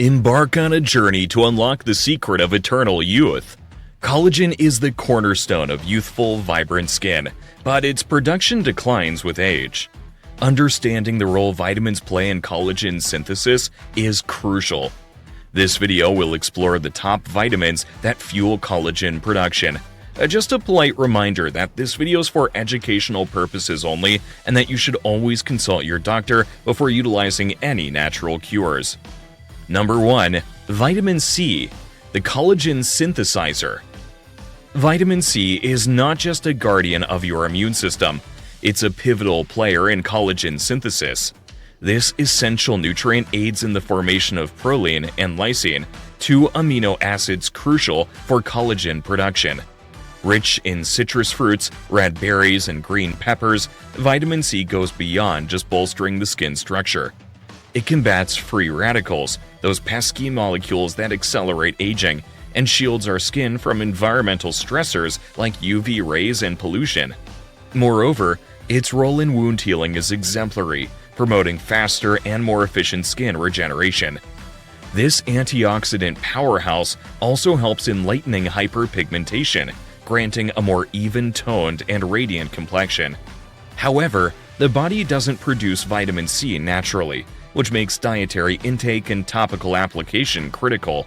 Embark on a journey to unlock the secret of eternal youth. Collagen is the cornerstone of youthful, vibrant skin, but its production declines with age. Understanding the role vitamins play in collagen synthesis is crucial. This video will explore the top vitamins that fuel collagen production. Just a polite reminder that this video is for educational purposes only and that you should always consult your doctor before utilizing any natural cures. Number 1. Vitamin C, the collagen synthesizer. Vitamin C is not just a guardian of your immune system, it's a pivotal player in collagen synthesis. This essential nutrient aids in the formation of proline and lysine, two amino acids crucial for collagen production. Rich in citrus fruits, red berries, and green peppers, vitamin C goes beyond just bolstering the skin structure. It combats free radicals, those pesky molecules that accelerate aging, and shields our skin from environmental stressors like UV rays and pollution. Moreover, its role in wound healing is exemplary, promoting faster and more efficient skin regeneration. This antioxidant powerhouse also helps in lightening hyperpigmentation, granting a more even-toned and radiant complexion. However, the body doesn't produce vitamin C naturally, which makes dietary intake and topical application critical.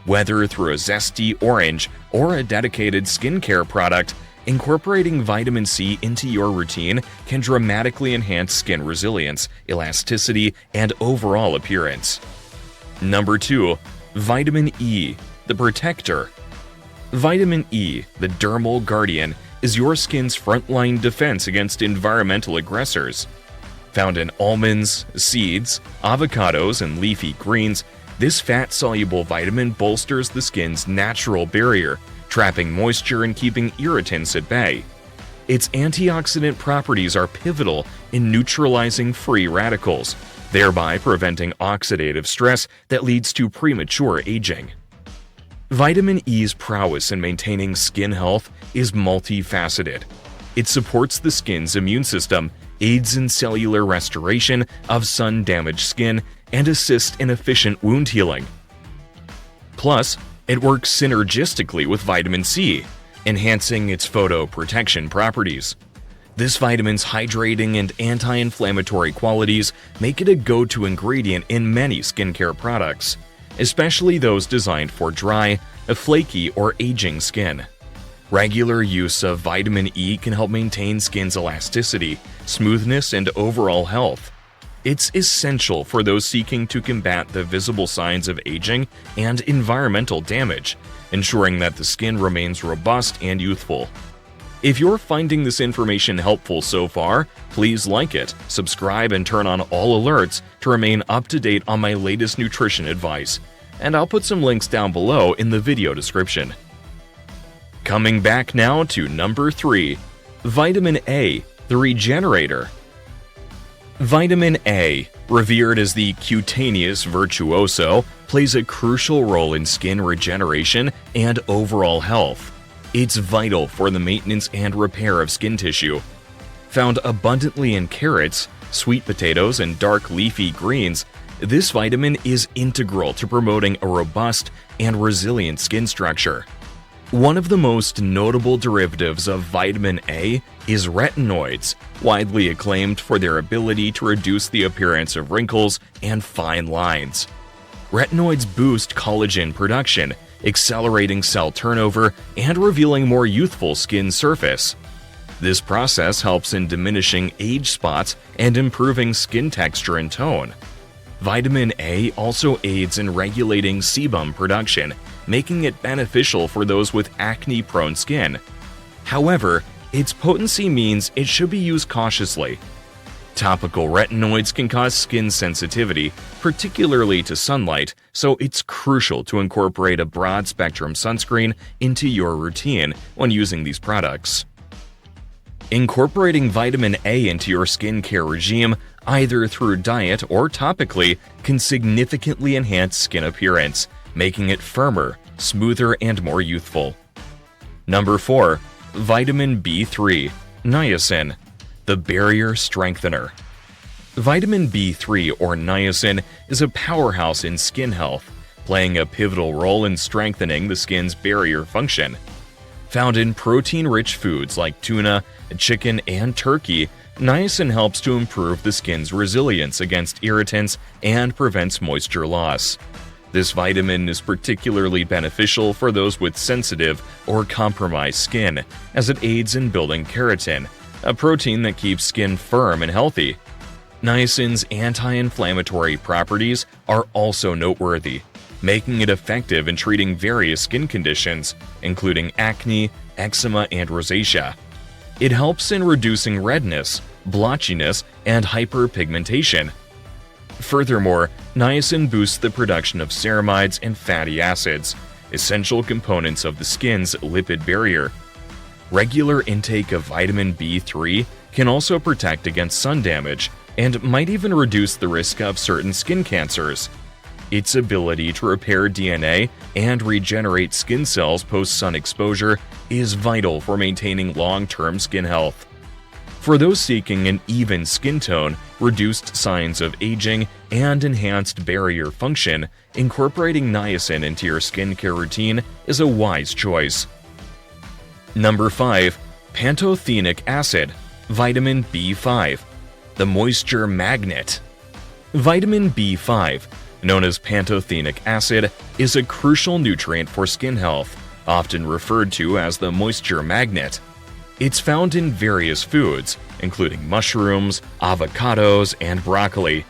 Whether through a zesty orange or a dedicated skincare product, incorporating vitamin C into your routine can dramatically enhance skin resilience, elasticity, and overall appearance. Number 2. Vitamin E, the protector. Vitamin E, the dermal guardian, is your skin's frontline defense against environmental aggressors. Found in almonds, seeds, avocados, and leafy greens, this fat-soluble vitamin bolsters the skin's natural barrier, trapping moisture and keeping irritants at bay. Its antioxidant properties are pivotal in neutralizing free radicals, thereby preventing oxidative stress that leads to premature aging. Vitamin E's prowess in maintaining skin health is multifaceted. It supports the skin's immune system, aids in cellular restoration of sun-damaged skin, and assists in efficient wound healing. Plus, it works synergistically with vitamin C, enhancing its photoprotection properties. This vitamin's hydrating and anti-inflammatory qualities make it a go-to ingredient in many skincare products, especially those designed for dry, flaky, or aging skin. Regular use of vitamin E can help maintain skin's elasticity, smoothness, and overall health. It's essential for those seeking to combat the visible signs of aging and environmental damage, ensuring that the skin remains robust and youthful. If you're finding this information helpful so far, please like it, subscribe, and turn on all alerts to remain up to date on my latest nutrition advice, and I'll put some links down below in the video description. Coming back now to number 3, Vitamin A, the regenerator. Vitamin A, revered as the cutaneous virtuoso, plays a crucial role in skin regeneration and overall health. It's vital for the maintenance and repair of skin tissue. Found abundantly in carrots, sweet potatoes, and dark leafy greens, this vitamin is integral to promoting a robust and resilient skin structure. One of the most notable derivatives of vitamin A is retinoids, widely acclaimed for their ability to reduce the appearance of wrinkles and fine lines. Retinoids boost collagen production, accelerating cell turnover and revealing more youthful skin surface. This process helps in diminishing age spots and improving skin texture and tone. Vitamin A also aids in regulating sebum production, making it beneficial for those with acne-prone skin. However, its potency means it should be used cautiously. Topical retinoids can cause skin sensitivity, particularly to sunlight, so it's crucial to incorporate a broad-spectrum sunscreen into your routine when using these products. Incorporating vitamin A into your skincare regime, either through diet or topically, can significantly enhance skin appearance, making it firmer, smoother, and more youthful. Number 4. Vitamin B3, niacin, the barrier strengthener. Vitamin B3 or niacin is a powerhouse in skin health, playing a pivotal role in strengthening the skin's barrier function. Found in protein-rich foods like tuna, chicken, and turkey, niacin helps to improve the skin's resilience against irritants and prevents moisture loss. This vitamin is particularly beneficial for those with sensitive or compromised skin, as it aids in building keratin, a protein that keeps skin firm and healthy. Niacin's anti-inflammatory properties are also noteworthy, making it effective in treating various skin conditions, including acne, eczema, and rosacea. It helps in reducing redness, blotchiness, and hyperpigmentation. Furthermore, niacin boosts the production of ceramides and fatty acids, essential components of the skin's lipid barrier. Regular intake of vitamin B3 can also protect against sun damage and might even reduce the risk of certain skin cancers. Its ability to repair DNA and regenerate skin cells post-sun exposure is vital for maintaining long-term skin health. For those seeking an even skin tone, reduced signs of aging, and enhanced barrier function, incorporating niacin into your skincare routine is a wise choice. Number 5. Pantothenic acid, vitamin B5, the moisture magnet. Vitamin B5, known as pantothenic acid, is a crucial nutrient for skin health, often referred to as the moisture magnet. It's found in various foods, including mushrooms, avocados, and broccoli.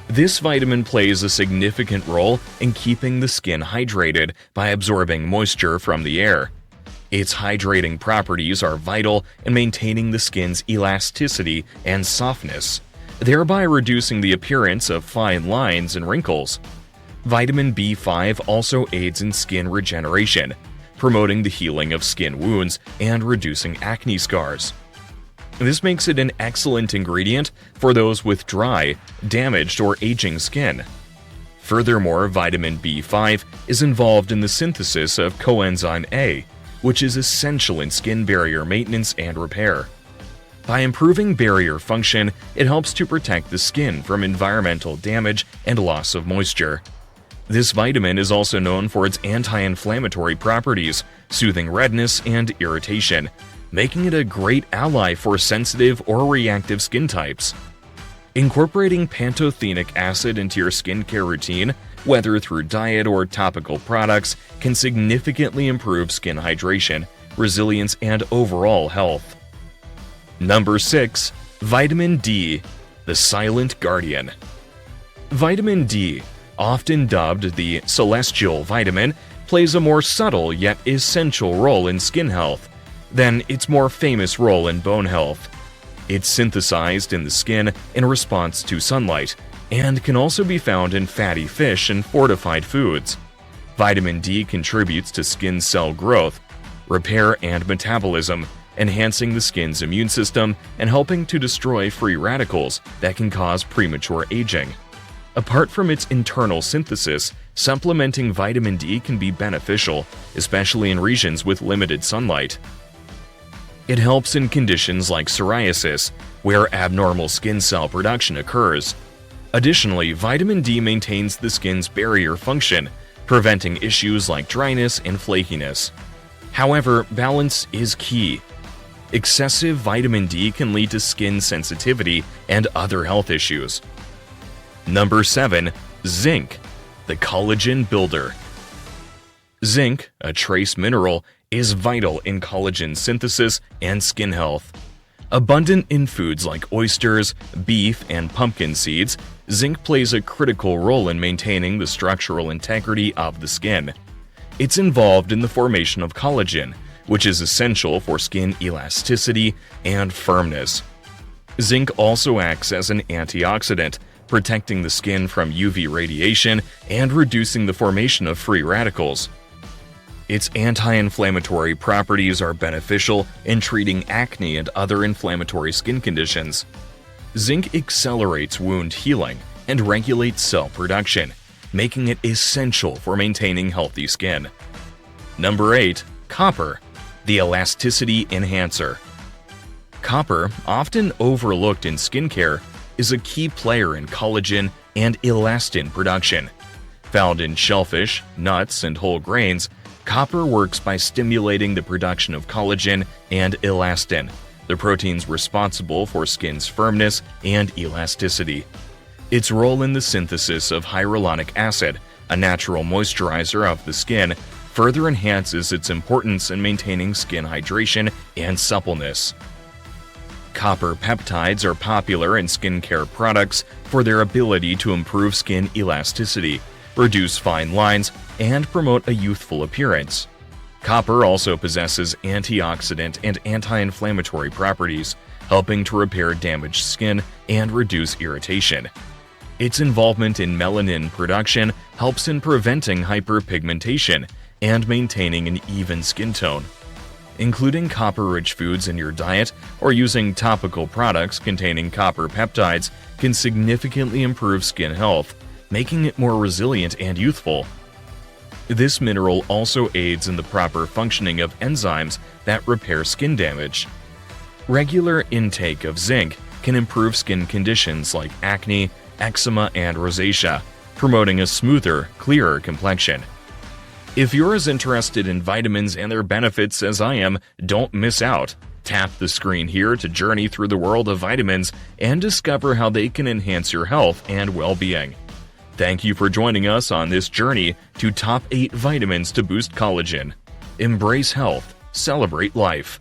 This vitamin plays a significant role in keeping the skin hydrated by absorbing moisture from the air. Its hydrating properties are vital in maintaining the skin's elasticity and softness, thereby reducing the appearance of fine lines and wrinkles. Vitamin B5 also aids in skin regeneration, promoting the healing of skin wounds and reducing acne scars. This makes it an excellent ingredient for those with dry, damaged, or aging skin. Furthermore, vitamin B5 is involved in the synthesis of coenzyme A, which is essential in skin barrier maintenance and repair. By improving barrier function, it helps to protect the skin from environmental damage and loss of moisture. This vitamin is also known for its anti-inflammatory properties, soothing redness and irritation, making it a great ally for sensitive or reactive skin types. Incorporating pantothenic acid into your skincare routine, whether through diet or topical products, can significantly improve skin hydration, resilience, and overall health. Number 6. Vitamin D, the silent guardian. Vitamin D, often dubbed the celestial vitamin, plays a more subtle yet essential role in skin health than its more famous role in bone health. It's synthesized in the skin in response to sunlight and can also be found in fatty fish and fortified foods. Vitamin D contributes to skin cell growth, repair, and metabolism, enhancing the skin's immune system and helping to destroy free radicals that can cause premature aging. Apart from its internal synthesis, supplementing vitamin D can be beneficial, especially in regions with limited sunlight. It helps in conditions like psoriasis, where abnormal skin cell production occurs. Additionally, vitamin D maintains the skin's barrier function, preventing issues like dryness and flakiness. However, balance is key. Excessive vitamin D can lead to skin sensitivity and other health issues. Number 7. Zinc, the collagen builder. Zinc, a trace mineral, is vital in collagen synthesis and skin health. Abundant in foods like oysters, beef, and pumpkin seeds, zinc plays a critical role in maintaining the structural integrity of the skin. It's involved in the formation of collagen, which is essential for skin elasticity and firmness. Zinc also acts as an antioxidant, protecting the skin from UV radiation and reducing the formation of free radicals. Its anti-inflammatory properties are beneficial in treating acne and other inflammatory skin conditions. Zinc accelerates wound healing and regulates cell production, making it essential for maintaining healthy skin. Number 8. Copper, the elasticity enhancer. Copper, often overlooked in skincare, is a key player in collagen and elastin production. Found in shellfish, nuts, and whole grains, copper works by stimulating the production of collagen and elastin, the proteins responsible for skin's firmness and elasticity. Its role in the synthesis of hyaluronic acid, a natural moisturizer of the skin, further enhances its importance in maintaining skin hydration and suppleness. Copper peptides are popular in skincare products for their ability to improve skin elasticity, reduce fine lines, and promote a youthful appearance. Copper also possesses antioxidant and anti-inflammatory properties, helping to repair damaged skin and reduce irritation. Its involvement in melanin production helps in preventing hyperpigmentation and maintaining an even skin tone. Including copper-rich foods in your diet or using topical products containing copper peptides can significantly improve skin health, making it more resilient and youthful. This mineral also aids in the proper functioning of enzymes that repair skin damage. Regular intake of zinc can improve skin conditions like acne, eczema, and rosacea, promoting a smoother, clearer complexion. If you're as interested in vitamins and their benefits as I am, don't miss out. Tap the screen here to journey through the world of vitamins and discover how they can enhance your health and well-being. Thank you for joining us on this journey to top 8 vitamins to boost collagen. Embrace health, celebrate life.